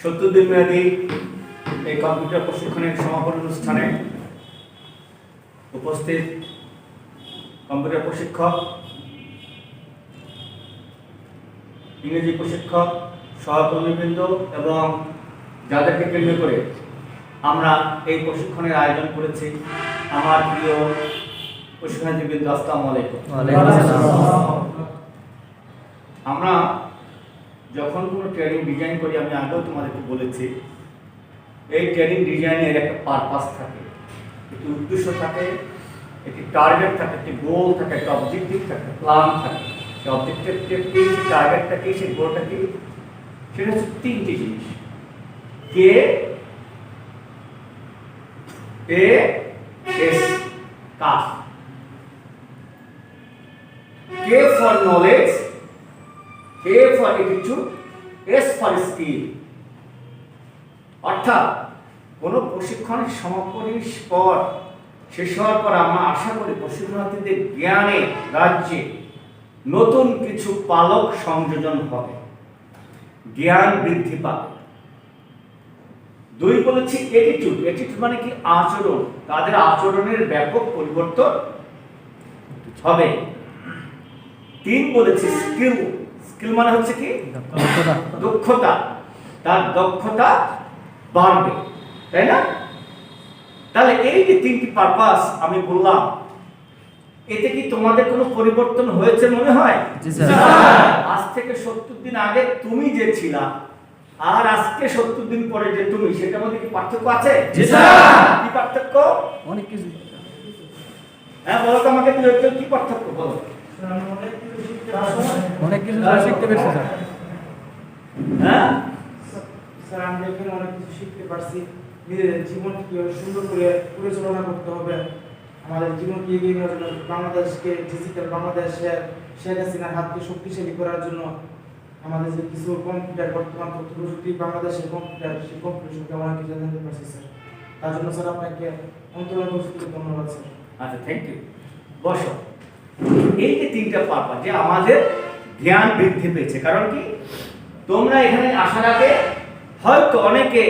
70 দিন মেয়াদী এই কম্পিউটার প্রশিক্ষণের সমাপন অনুষ্ঠানে উপস্থিত কম্পিউটার প্রশিক্ষক, ইংরেজি প্রশিক্ষক, সহকর্মীবৃন্দ এবং যাদেরকে কেন্দ্র করে আমরা এই প্রশিক্ষণের আয়োজন করেছি, আমার প্রিয় প্রশিক্ষণার্থীবৃন্দ, আসসালামু আলাইকুম। আমরা যখন কোনো ট্রেনিং ডিজাইন করি, আমি আগেও তোমাদেরকে বলেছি, এই ট্রেনিং ডিজাইনের একটা পারপাস থাকে, একটি উদ্দেশ্য থাকে, একটি টার্গেট থাকে, একটি গোল থাকে, একটা অবজেক্টিভ থাকে, প্ল্যান থাকে। সেই অবজেক্টিভটা কি, সেই টার্গেটটা কি, সেই গোলটা কি, সেটা হচ্ছে তিনটি জিনিস। কে এ এস কাজ। K for knowledge, A for attitude, S for skill। অর্থাৎ কোনো প্রশিক্ষণের সমাপনী পর শেষ হওয়ার পর আমরা আশা করি প্রশিক্ষণার্থীদের জ্ঞানে রাজ্যে নতুন কিছু পালক সংযোজন হবে, জ্ঞান বৃদ্ধি পাবে। 2 বলেছি অ্যাটিটিউড। অ্যাটিটিউড মানে কি? আচরণ। তাদের আচরণের ব্যাপক পরিবর্তন হবে। 3 বলেছি স্কিল। স্কিল মানে হচ্ছে কি? দক্ষতা। তার দক্ষতা বাড়বে, তাই না? তাহলে এই যে 3টি পারপাস আমি বললাম, এতে কি তোমাদের কোনো পরিবর্তন হয়েছে মনে হয়? আজ থেকে 70 দিন আগে তুমি যে ছিলা আর আজকে 70 দিন পরে যে তুমি, সেটার মধ্যে কি পার্থক্য আছে? কি পার্থক্য? অনেক কিছু। হ্যাঁ, বলো তো আমাকে, কি পার্থক্য বলো? অনেক কিছু শিখতে পেরেছি স্যার। হ্যাঁ স্যার, আমরা এখানে অনেক কিছু শিখতে পারছি। নিজেদের জীবনকে কিভাবে সুন্দর করে পরিচালনা করতে হবে, আমাদের জীবনকে এগিয়ে নেওয়ার জন্য, বাংলাদেশকে ডিজিটাল বাংলাদেশে শেখ হাসিনার হাতকে শক্তিশালী করার জন্য আমাদের যে কিছু কম্পিউটার, বর্তমান তথ্য প্রযুক্তি বাংলাদেশের কম্পিউটার, সেই কম্পিউটার সম্পর্কে অনেক কিছু জানতে পারছি স্যার। তার জন্য স্যার আপনাকে অন্তর্গত ধন্যবাদ স্যার। আচ্ছা, থ্যাংক ইউ। বসো। এই যে 3টা পারপাস, যে আমাদের জ্ঞান বৃদ্ধি পেয়েছে, কারণ কি তোমরা এখানে আসার আগে হয়তো অনেকে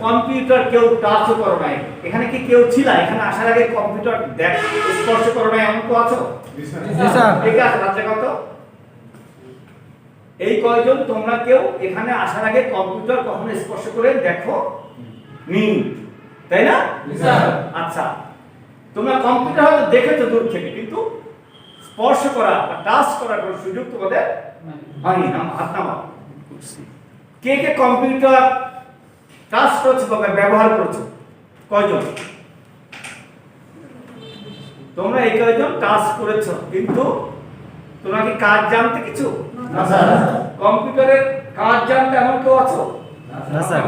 কম্পিউটার কেউ টাচও করো নাই। এখানে কি কেউ ছিল এখানে আসার আগে কম্পিউটার স্পর্শ করো নাই? এমন কেউ আছো? জি স্যার। ঠিক আছে, বাচ্চা কত? এই কয়জন তোমরা কেউ এখানে আসার আগে কম্পিউটার কখনো স্পর্শ করে দেখো নি, তাই না? আচ্ছা, তোমরা কম্পিউটার হয়তো দেখেছো দূর থেকে, কিন্তু স্পর্শ করা বা টাচ করার কোনো সুযোগ তোমাদের হয়নি। হাত নামাও। কে কে কম্পিউটার টাচ করেছো বা ব্যবহার করেছো? কয়জন? তোমরা এই কয়জন টাচ করেছো, কিন্তু তোমরা কি কাজ জানতে কিছু? না স্যার। কম্পিউটারের কাজ জানতে এমন কেউ আছো? না স্যার।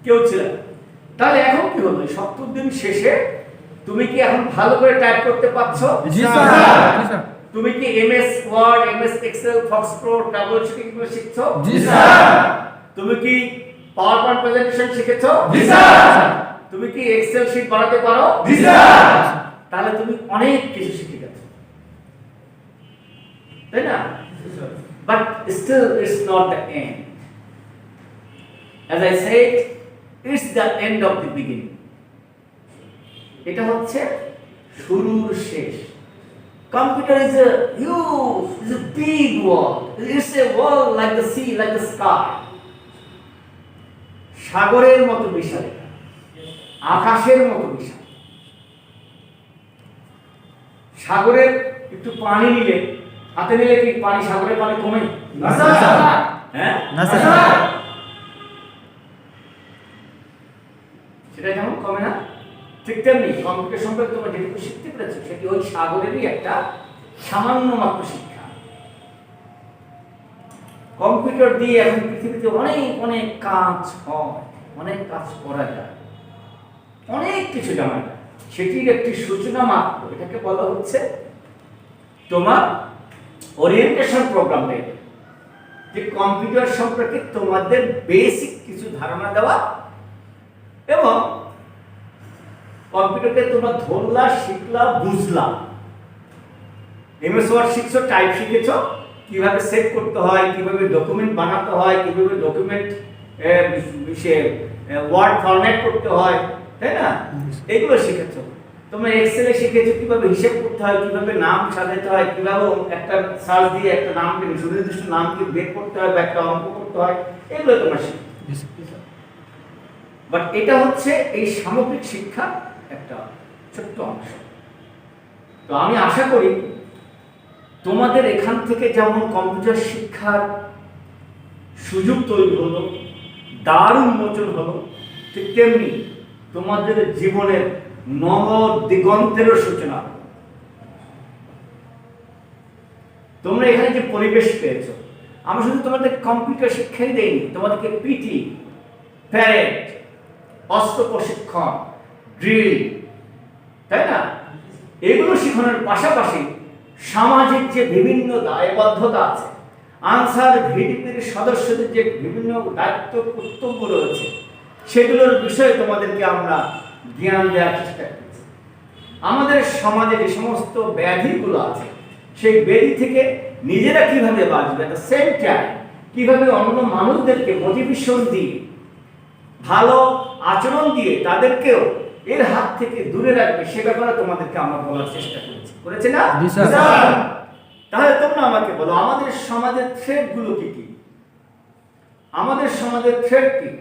কেউ ছিল? তাহলে এখন কি হলো? 70 দিন শেষে তুমি কি এখন ভালো করে টাইপ করতে পারছো? জি স্যার। তুমি কি MS Word, MS Excel, Fox Pro, troubleshooting গুলো শিখছো? জি স্যার। তুমি কি পাওয়ার পয়েন্ট প্রেজেন্টেশন শিখেছো? জি স্যার। তুমি কি এক্সেল শীট বানাতে পারো? জি স্যার। তাহলে তুমি অনেক কিছু শিখে গেছো, তাই না? But still it's not the end. As I said, it's the end of the beginning. এটা হচ্ছে শুরুর শেষ। Computer is a huge, is a big world. It's a world like the sea, like the sky. সাগরের মতো বিশাল, আকাশের মতো বিশাল। সাগরের একটু পানি নিলে, হাতে নিলে কি পানি, সাগরের পানি কমে? না স্যার। হ্যাঁ, না স্যার। সেটা যেমন কমে না, ঠিক তেমনি কম্পিউটার সম্পর্কে তোমরা যেটুকু শিখতে পেরেছো সেটি ওই সাগরেরই একটা সামান্য মাত্র শিক্ষা। কম্পিউটার দিয়ে এখন পৃথিবীতে অনেক অনেক কাজ হয়, অনেক কাজ করা যায়, অনেক কিছু জানা যায়। সেটির একটি সূচনা মাত্র। এটাকে বলা হচ্ছে তোমার ওরিয়েন্টেশন প্রোগ্রাম, যে কম্পিউটার সম্পর্কে তোমাদের বেসিক কিছু ধারণা দেওয়া, এবং কম্পিউটারকে তোমরা ধরলা, শিখলা, বুঝলা। এমএস ওয়ার্ড শিখছো, টাইপ শিখেছো, কিভাবে সেভ করতে হয়, কিভাবে ডকুমেন্ট বানাতে হয়, কিভাবে ডকুমেন্ট ওয়ার্ড ফরম্যাট করতে হয়, তাই না? এগুলো শিখেছো। তোমরা এক্সেলে শিখেছো কিভাবে হিসাব করতে হয়, কিভাবে নাম সাজাতে হয়, কিভাবে একটা সার্চ দিয়ে একটা নামকে সুনির্দিষ্ট নামকে বের করতে হয় বা একটা অঙ্ক করতে হয়, এগুলো তোমরা শিখেছো। বাট এটা হচ্ছে এই সামগ্রিক শিক্ষা একটা ছোট্ট অংশ। তো আমি আশা করি তোমাদের এখান থেকে যেমন কম্পিউটার শিক্ষার সুযোগ তৈরি হলো, দ্বার উন্মোচন হলো, ঠিক তেমনি তোমাদের জীবনের নব দিগন্তেরও সূচনা। তোমরা এখানে যে পরিবেশ পেয়েছো, আমরা শুধু তোমাদের কম্পিউটার শিক্ষাই দেইনি, তোমাদেরকে পিটি, প্যারেড, অস্ত্র প্রশিক্ষণ, ড্রিল, তাই না? এগুলো শেখানোর পাশাপাশি সামাজিক যে বিভিন্ন দায়বদ্ধতা আছে, আনসার ভিডিপির সদস্যদের যে বিভিন্ন দায়িত্ব কর্তব্য রয়েছে, সেগুলোর বিষয়ে তোমাদেরকে আমরা জ্ঞান দেওয়ার চেষ্টা করছি। আমাদের সমাজে যে সমস্ত ব্যাধিগুলো আছে, সেই ব্যাধি থেকে নিজেরা কিভাবে বাঁচবে, এট দ্য সেম টাইম কিভাবে অন্য মানুষদেরকে মোটিভেশন দিয়ে, ভালো আচরণ দিয়ে তাদেরকেও এর হাত থেকে দূরে রাখবে, সে ব্যাপারে তোমাদেরকে আমরা বলার চেষ্টা করেছি না? তাহলে তোমরা আমাকে বলো, আমাদের সমাজের থ্রেট গুলো কি কি? আমাদের সমাজের থ্রেট কি?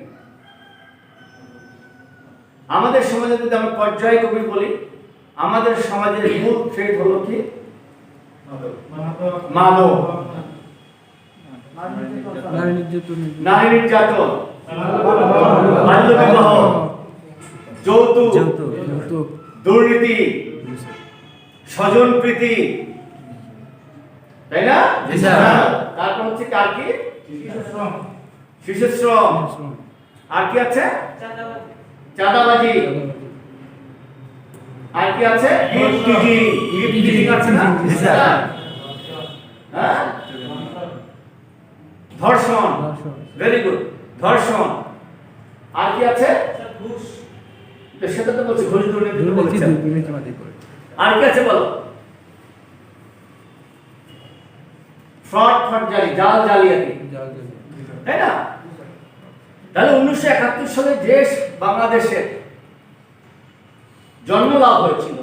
আমাদের সমাজে যদি আমরা পর্যায়ক্রমে বলি, আমাদের সমাজের মূল থ্রেট হলো কি? মাদক, নারী নির্যাতন, বাল্য বিবাহ, যৌতুক, দুর্নীতি, স্বজন প্রীতি, তাই না? তারপর হচ্ছে কার কি? শিশু শ্রম, আর কি আছে? চাঁদাবাজি, আর কি আছে? গিফটিং আছে না? হ্যাঁ, ধর্ষণ, ভেরি গুড, ধর্ষণ, আর কি আছে? ঘুষ, সেটা তো বলছি, ঘুষ দুর্নীতি বলছেন। আর কি আছে বলো? ফ্রড, ফর্জারি, জাল জালিয়াতি, তাই না? তাহলে 1971 সালে যে বাংলাদেশে জন্ম লাভ হয়েছিল,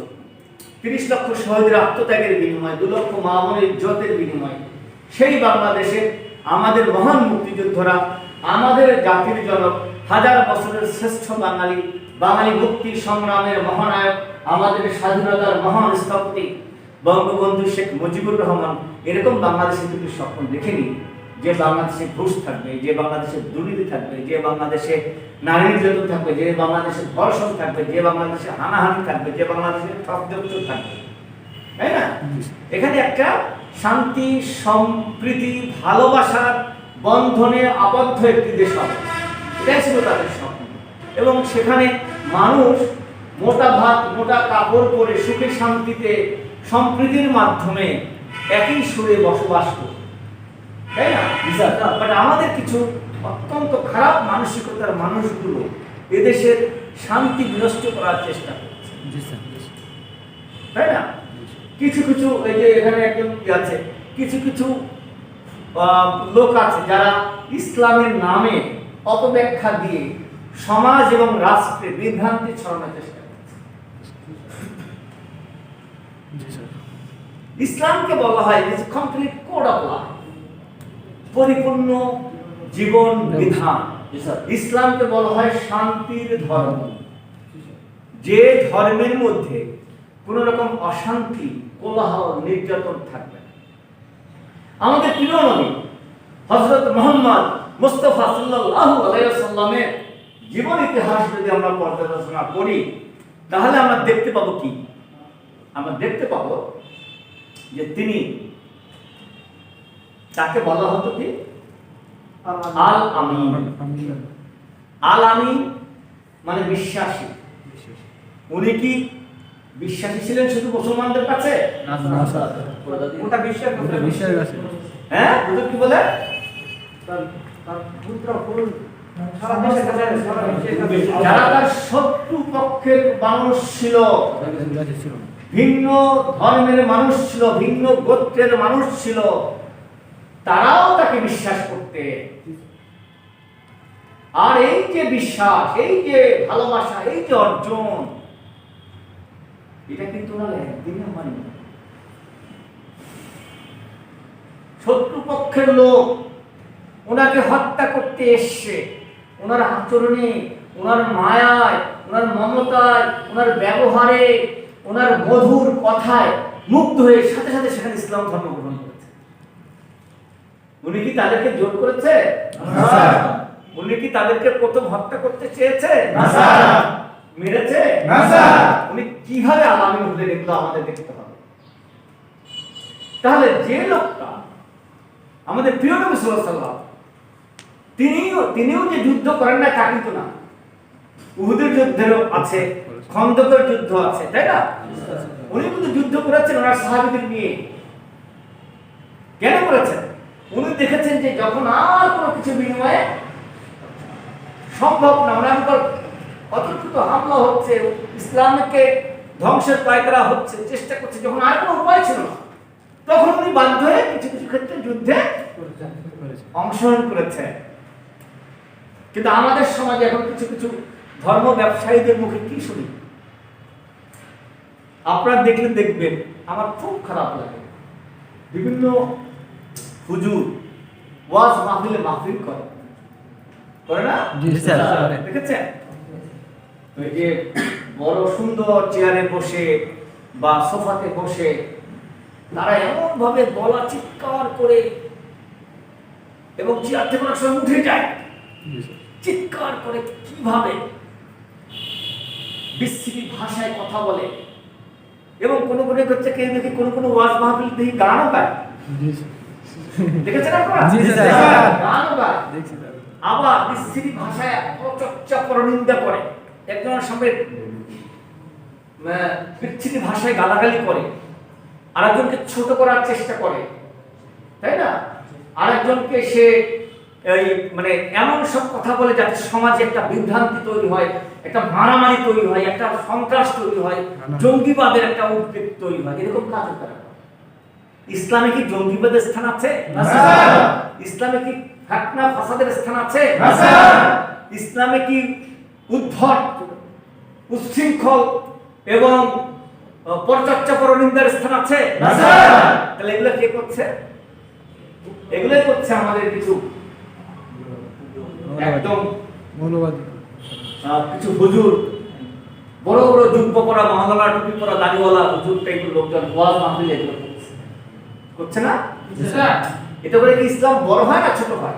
30 লক্ষ শহীদের আত্মত্যাগের বিনিময়ে, 2 লক্ষ মা বোনের ইজ্জতের বিনিময়ে, সেই বাংলাদেশে আমাদের মহান মুক্তিযোদ্ধারা, আমাদের জাতির জনক, হাজার বছরের শ্রেষ্ঠ বাঙালি মুক্তি সংগ্রামের মহানায়ক, আমাদের স্বাধীনতার মহান স্থপতি বঙ্গবন্ধু শেখ মুজিবুর রহমান এরকম বাংলাদেশে কিন্তু স্বপ্ন দেখেনি যে বাংলাদেশে ঘুষ থাকবে, যে বাংলাদেশে দুর্নীতি থাকবে, যে বাংলাদেশে নারী নির্যাতন থাকবে, যে বাংলাদেশে ধর্ষণ থাকবে, যে বাংলাদেশে হানাহানি থাকবে, যে বাংলাদেশে ঠকযোগ্য থাকবে, তাই না? এখানে একটা শান্তি, সম্প্রীতি, ভালোবাসার বন্ধনে আবদ্ধ একটি দেশ হবে, এটাই ছিল তাদের স্বপ্ন। এবং সেখানে মানুষ মোটা ভাত, মোটা কাপড় পরে সুখে শান্তিতে সম্প্রীতির মাধ্যমে একই সুরে বসবাস করবে, তাই না? বাট আমাদের কিছু অত্যন্ত খারাপ মানসিকতার মানুষগুলো এদেশের শান্তি বিনষ্ট করার চেষ্টা করছে, তাই না? কিছু কিছু, এই যে এখানে একজন আছে, কিছু কিছু লোক আছে যারা ইসলামের নামে অপব্যাখ্যা দিয়ে সমাজ এবং রাষ্ট্রে বিভ্রান্তি ছড়ানোর চেষ্টা করছে। ইসলামকে বলা হয় কমপ্লিট কোড অফ লাইফ, পরিপূর্ণ জীবন বিধান। ইসলামকে বলা হয় শান্তির ধর্ম, যে ধর্মের মধ্যে কোন রকম অশান্তি, কোলাহল, নির্যাতন থাকবে না। আমাদের প্রিয় নবী হযরত মুহাম্মদ মুস্তাফা সাল্লাল্লাহু আলাইহি ওয়াসাল্লামের জীবন ইতিহাস যদি আমরা পর্যালোচনা করি, তাহলে আমরা দেখতে পাবো কি? আমরা দেখতে পাবো যে তিনি, তাকে বলা হতো কি? আল আমিন। আল আমিন মানে বিশ্বাসী। উনি কি বিশ্বাসী ছিলেন শুধু মুসলমানদের কাছে? ওটা বিশ্বাসের কাছে। হ্যাঁ, ওটা কি বলে? যারা তার শত্রু পক্ষের মানুষ ছিল, ভিন্ন ধর্মের মানুষ ছিল, ভিন্ন গোত্রের মানুষ ছিল, তারাও তাকে বিশ্বাস করতে। আর এই যে বিশ্বাস, এই যে ভালোবাসা, এই যে অর্জন, এটা কিন্তু ওনারা একদিনে হয়নি। শত্রুপক্ষের লোক ওনাকে হত্যা করতে এসছে, ওনার আচরণে, ওনার মায়ায়, ওনার মমতায়, ওনার ব্যবহারে, ওনার মধুর কথায় মুগ্ধ হয়ে সাথে সাথে সেখানে ইসলাম ধর্ম গ্রহণ করেছে। উনি কি তাদেরকে জোর করেছে? না। উনি কি তাদেরকে প্রথম হত্যা করতে চেয়েছে? না। মেরেছে? না। উনি কিভাবে আলামিন হলেন এগুলো আমাদের দেখতে হবে। তাহলে যে লোকটা আমাদের প্রিয় নবী সাল্লাল্লাহু আলাইহি ওয়াসাল্লাম, তিনিও যে যুদ্ধ করেন না তা কিন্তু না। উহুদের যুদ্ধেরও আছে, খন্দকের যুদ্ধ আছে, তাই না? উনি কিন্তু যুদ্ধ করেছেন ওনার সাহাবীদের নিয়ে। কেন করেছেন? উনি দেখেছেন যে যখন আর কোনো কিছু বিনিময়ে সম্ভব না, ওনার উপর অতর্কিত হামলা হচ্ছে, ইসলামকে ধ্বংসের পায়তারা হচ্ছে, চেষ্টা করছে, যখন আর কোনো উপায় ছিল না, তখন উনি বাধ্য হয়ে কিছু কিছু ক্ষেত্রে যুদ্ধে অংশগ্রহণ করেছে। কিন্তু আমাদের সমাজে এখন কিছু কিছু ধর্ম ব্যবসায়ীদের মুখে কি শুনি, আপনারা দেখলে দেখবেন আমার খুব খারাপ লাগে। বিভিন্ন হুজুর ওয়াজ মাহফিলে মাহফিল করে না? জি স্যার। দেখেছেন? ওই যে বড় সুন্দর চেয়ারে বসে বা সোফাতে বসে তারা এমন ভাবে গলা চিৎকার করে, এবং চেয়ার থেকে অনেক সময় উঠে যায়, চিৎকার করে কিভাবে বিশ্রী ভাষায় কথা বলে, এবং কোনো হচ্ছে কেউ দেখি কোনো ওয়াজ মাহফিল দেখি গানও গায়। দেখেছেন আপনারা? জি স্যার। গানও গায়, দেখছি স্যার। আবার বিশ্রী ভাষায় অচর্চা পরনিন্দা করে, একজনের সঙ্গে বিচ্ছিন্ন ভাষায় গালাগালি করে, আরেকজনকে ছোট করার চেষ্টা করে, তাই না? আরেকজনকে সে এই মানে এমন সব কথা বলে যাতে সমাজে একটা বিভ্রান্তি তৈরি হয়, একটা মারামারি তৈরি হয়, একটা সন্ত্রাস তৈরি হয়, জঙ্গিবাদের একটা উদ্বেগ তৈরি হয়। এরকম কাজ করে। ইসলামে কি জঙ্গিবাদের স্থান আছে? না স্যার। ইসলামে কি ফিতনা ফাসাদের স্থান আছে? না স্যার। ইসলামে কি উদ্ভট, উচ্ছৃঙ্খল এবং পরচর্চা পরনিন্দার স্থান আছে? না স্যার। তাহলে এগুলো কে করছে? এগুলোই করছে আমাদের কিছু একদম মৌলবাদী কিছু হুজুর, বড় বড় জুব্ব পরা, মহালালা টুপি পরা, দাড়িওয়ালা হুজুর টাইপের লোকজন ওয়াজ মাহফিলে এগুলো করছে না? এটা বলে কি ইসলাম বড় হয় না ছোট হয়?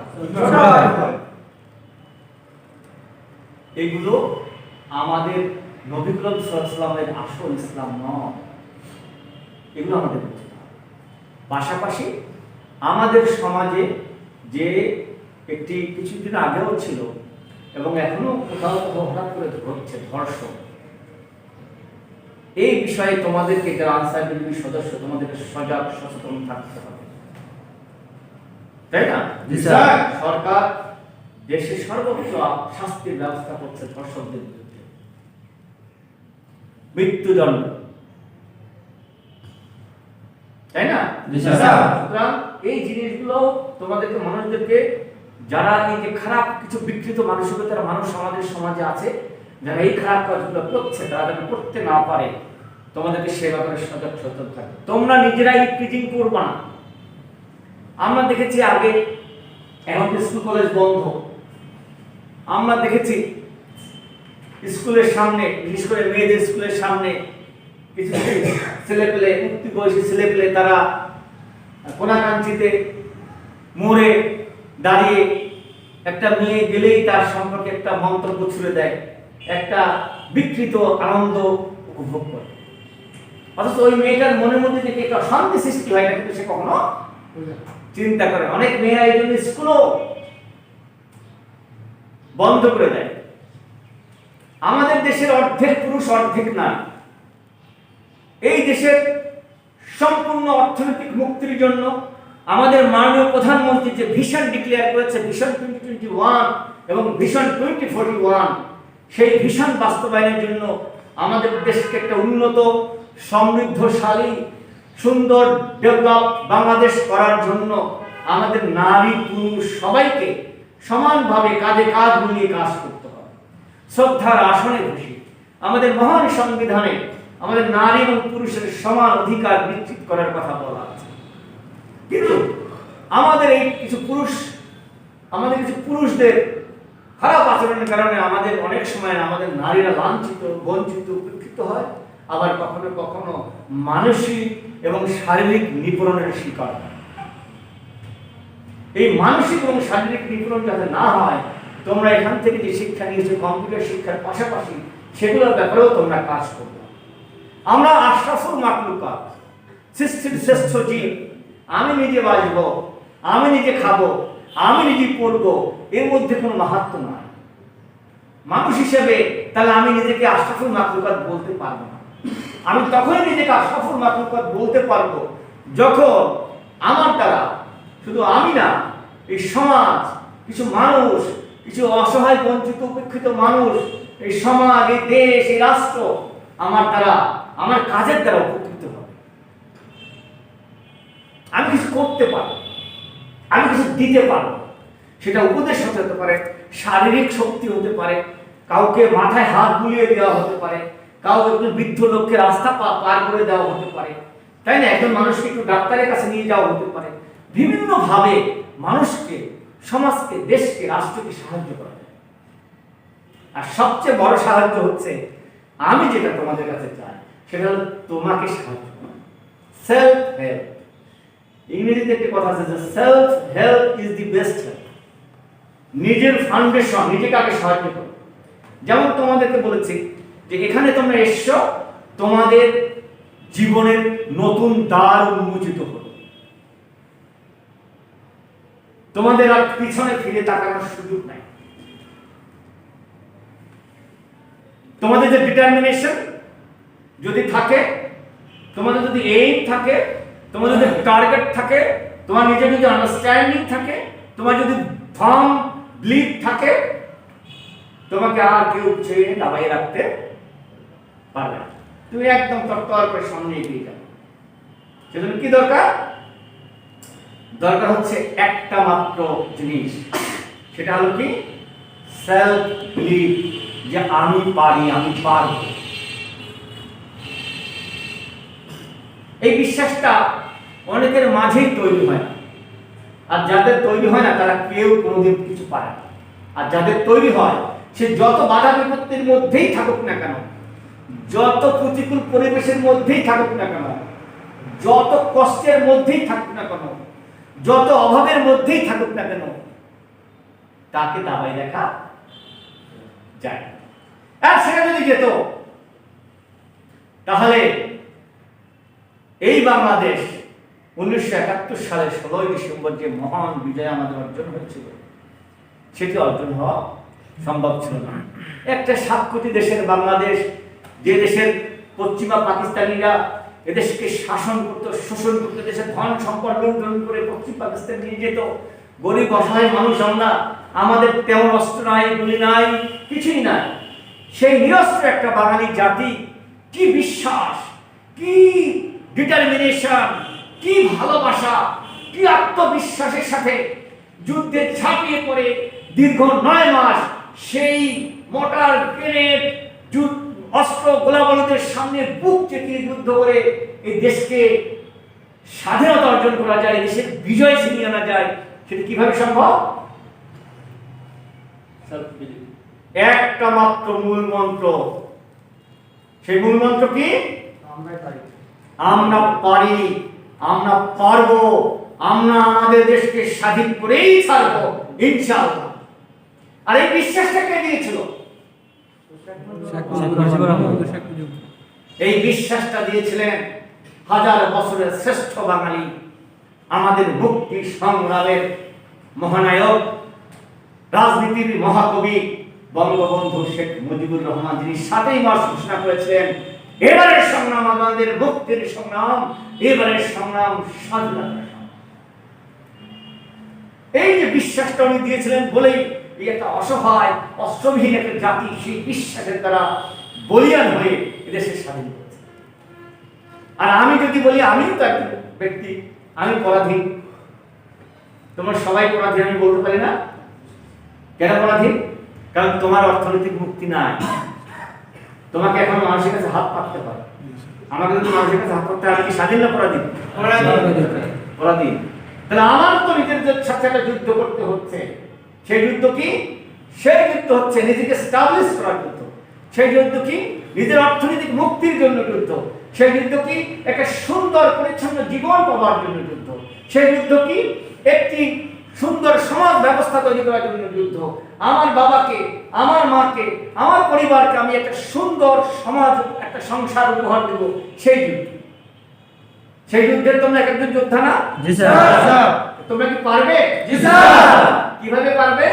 এগুলো আমাদের নবী করিম সাল্লাল্লাহু আলাইহি ওয়াসাল্লামের আসল ইসলাম নয়। এগুলো আমাদের বুঝতে হবে। পাশাপাশি আমাদের সমাজে যে একটি কিছুদিন আগেও ছিল এবং এখনো কোথাও কোথাও হঠাৎ করে ঘটছে ধর্ষণ, এই বিষয়ে তোমাদেরকে যারা আনসার বিএনপির সদস্য, তোমাদেরকে সজাগ সচেতন থাকতে হবে, তাই না? জি স্যার। সরকার দেশের সর্বোচ্চ শাস্তির ব্যবস্থা করছে ধর্ষকদের বিরুদ্ধে, মৃত্যুদণ্ড, তাই না? জি স্যার। সুতরাং এই জিনিসগুলো তোমাদেরকে, মানুষদেরকে, যারা এই যে খারাপ কিছু বিকৃত মানসিকতার মানুষ আমাদের সমাজে আছে, যারা এই খারাপ কাজগুলো করছে, তারা যেন করতে না পারে, তোমাদেরকে সে ব্যাপারে সজাগ সচেতন থাকবে। তোমরা নিজেরাই টিচিং করবা না। আমরা দেখেছি আগে, এখন স্কুল কলেজ বন্ধ, আমরা দেখেছি স্কুলের সামনে, বিশেষ করে মেয়েদের স্কুলের সামনে কিছু ছেলেপেলে, মুক্তি বয়সী ছেলেপেলে, তারা কোনাকাঞ্চিতে মোড়ে দাঁড়িয়ে একটা মেয়ে গেলেই তার সম্পর্কে একটা মন্তব্য ছুড়ে দেয়, একটা বিকৃত আনন্দ উপভোগ করে। অথচ ওই মেয়েটার মনের মধ্যে থেকে একটা শান্তি সৃষ্টি হয় না, কিন্তু সে কখনো চিন্তা করে। অনেক মেয়েরা এই জন্য স্কুলও বন্ধ করে দেয়। আমাদের দেশের অর্ধেক পুরুষ অর্ধেক নারী। এই দেশের সম্পূর্ণ অর্থনৈতিক মুক্তির জন্য আমাদের মাননীয় প্রধানমন্ত্রী যে ভিশন ডিক্লেয়ার করেছে, ভিশন 2021 এবং ভিশন 2041, সেই ভিশন বাস্তবায়নের জন্য আমাদের দেশকে একটা উন্নত, সমৃদ্ধশালী, সুন্দর, ডেভেলপ বাংলাদেশ করার জন্য আমাদের নারী পুরুষ সবাইকে সমানভাবে কাঁধে কাঁধ মিলিয়ে কাজ করতে হবে। শ্রদ্ধার আসনে বসে আমাদের মহান সংবিধানে আমাদের নারী এবং পুরুষের সমান অধিকার নিশ্চিত করার কথা বলা আছে। কিন্তু আমাদের কিছু পুরুষদের খারাপ আচরণের কারণে আমাদের অনেক সময় আমাদের নারীরা লাঞ্ছিত, বঞ্চিত, উপেক্ষিত হয়, আবার কখনো কখনো মানসিক এবং শারীরিক নিপীড়নের শিকার হয়। এই মানসিক এবং শারীরিক নিপীড়ন যাতে না হয়, তোমরা এখান থেকে যে শিক্ষা নিয়েছো কম্পিউটার শিক্ষার পাশাপাশি সেগুলোর ব্যাপারেও তোমরা কাজ করবে। আমরা আশরাফুল মাখলুকাত, সৃষ্টির শ্রেষ্ঠ জীব। আমি নিজে বাঁচবো, আমি নিজে খাবো, আমি নিজে পড়বো, এর মধ্যে কোনো মাহাত্ম্য নয়। মানুষ হিসেবে তাহলে আমি নিজেকে আশরাফুল মাখলুকাত বলতে পারবো না। আমি তখনই নিজেকে আশরাফুল মাখলুকাত বলতে পারবো যখন আমার দ্বারা শুধু আমি না, এই সমাজ, কিছু মানুষ, কিছু অসহায় বঞ্চিত উপেক্ষিত মানুষ, এই সমাজ, এই দেশ, এই রাষ্ট্র আমার দ্বারা, আমার কাজের দ্বারা উপকৃত হবে। আমি কিছু করতে পারবো, আমি কিছু দিতে পারবো। সেটা উপদেশ হতে পারে, শারীরিক শক্তি হতে পারে, কাউকে মাথায় হাত বুলিয়ে দেওয়া হতে পারে, কাউকে একজন বৃদ্ধ লোককে রাস্তা পার করে দেওয়া হতে পারে, তাই না? একজন মানুষকে একটু ডাক্তারের কাছে নিয়ে যাওয়া হতে পারে। বিভিন্ন ভাবে মানুষকে, সমাজকে, দেশকে, রাষ্ট্রকে সাহায্য করা যায়। আর সবচেয়ে বড় সাহায্য হচ্ছে, আমি যেটা তোমাদের কাছে চাই সেটা হলো তোমাকে সাহায্য করা, সেলফ হেল্প। ইংরেজিতে একটি কথা আছে যে self help is the best help. নিজের ফাউন্ডেশন, নিজেকে আগে সাহায্য করো। যেমন তোমাদেরকে বলেছি যে এখানে তোমরা এসছো, তোমাদের জীবনের নতুন দ্বার উন্মোচিত হলো। তোমাদের আর পিছনে ফিরে তাকানোর সুযোগ নাই। তোমাদের যে ডিটারমিনেশন যদি থাকে, তোমাদের যদি এইম থাকে, তোমাদের যদি টার্গেট থাকে, তোমার নিজের যদি আন্ডারস্ট্যান্ডিং থাকে, তোমার যদি ফার্ম বিলিভ থাকে, তোমাকে আর কেউ ছেড়ে দাবাই রাখতে পারবে না। তুমি একদম তরতর করে সামনে এগিয়ে যাবে। সেজন্য কি দরকার? দরকার হচ্ছে একটা মাত্র জিনিস, সেটা হলো কি? সেলফ বিলিভ, যে আমি পারি, আমি পারব। এই বিশ্বাসটা অনেকের মাঝেই তৈরি হয় না। আর যাদের তৈরি হয় না তারা কেউ কোনোদিন কিছু পারে না। আর যাদের তৈরি হয়, সে যত বাধা বিপত্তির মধ্যেই থাকুক না কেন, যত প্রতিকূল পরিবেশের মধ্যেই থাকুক না কেন, যত কষ্টের মধ্যেই থাকুক না কেন, যত অভাবের মধ্যেই থাকুক না কেন, তাকে দাবাই দেখা যায়। আর সেটা যদি যেত, তাহলে এই বাংলাদেশ 1971 সালের 16 ডিসেম্বর যে মহান বিজয় আমাদের অর্জন হয়েছিল, সেটি অর্জন হওয়া সম্ভব ছিল না। একটা 7 কোটি দেশের বাংলাদেশ, যে দেশের পশ্চিমা পাকিস্তানিরা এদেশকে শাসন করত, শোষণ করত, দেশের ধন সম্পদ লুণ্ঠন করে পশ্চিম পাকিস্তান নিয়ে যেত। গরিব অসহায় মানুষ আমরা, আমাদের তেমন অস্ত্র নাই, গুলি নাই, কিছুই নাই। সেই নিরস্ত্র একটা বাঙালি জাতি, কি বিশ্বাস, কি ডিটারমিনেশন, কি ভালোবাসা, কি আত্মবিশ্বাসের সাথে যুদ্ধে ঝাঁপিয়ে পড়ে দীর্ঘ 9 মাস সেই মোটার গ্রেনেড অস্ত্র গোলাবারুদের সামনে বুক চেতিয়ে যুদ্ধ করে এই দেশকে স্বাধীনতা অর্জন করা যায়, দেশের বিজয় ছিনিয়ে আনা যায়। সেটা কিভাবে সম্ভব? একটা মাত্র মূল মন্ত্র। সেই মূল মন্ত্র কি? আমরা পারি, আমরা পারবো, আমরা আমাদের দেশকে স্বাধীন করেই ছাড়বো ইনশাআল্লাহ। আর এই বিশ্বাসটা কে দিয়েছিল? এই বিশ্বাসটা দিয়েছিলেন হাজার বছরের শ্রেষ্ঠ বাঙালি, আমাদের মুক্তি সংগ্রামের মহানায়ক, রাজনীতির মহাকবি বঙ্গবন্ধু শেখ মুজিবুর রহমান, যিনি 7ই মার্চ ঘোষণা করেছিলেন এবারের সংগ্রাম আমাদের মুক্তির সংগ্রাম, এবারের সংগ্রাম স্বাধীনতার সংগ্রাম। এই যে বিশ্বাসটা উনি দিয়েছিলেন বলেই এই একটা অসহায়, অস্ত্রবিহীন একটা জাতি সেই বিশ্বাসের দ্বারা বলিয়ান হয়ে এদেশের স্বাধীন করেছে। আর আমি যদি বলি আমিও তো একটা ব্যক্তি, আমি পরাধীন, তোমরা সবাই পরাধীন, আমি বলতে পারি না? কেন পরাধীন? কারণ তোমার অর্থনৈতিক মুক্তি নাই। তোমাকে এখন মানুষের কাছে হাত পাততে হয়। আমাকে যদি মানুষের কাছে হাত পাততে হয়, আমি কি স্বাধীন না পরাধীন? পরাধীন। তাহলে আমার তো নিজের সাথে একটা যুদ্ধ করতে হচ্ছে। সেই যুদ্ধ কি? সেই যুদ্ধ হচ্ছে নিজেকে স্টাবলিশ করার যুদ্ধ। সেই যুদ্ধ কি? নিজের অর্থনৈতিক মুক্তির জন্য যুদ্ধ। সেই যুদ্ধ কি? একটা সুন্দর পরিচ্ছন্ন জীবন পাওয়ার জন্য যুদ্ধ। সেই যুদ্ধ কি? একটি সুন্দর সমাজ ব্যবস্থা তৈরি করার জন্য যুদ্ধ। আমার বাবাকে, আমার মাকে, আমার পরিবারকে আমি একটা সুন্দর সমাজ, একটা সংসার উপহার দেব, সেই যুদ্ধ। সেই যুদ্ধের তোমরা একজন যোদ্ধা না? জি স্যার। তোমরা কি পারবে? জি স্যার। কিভাবে পারবে?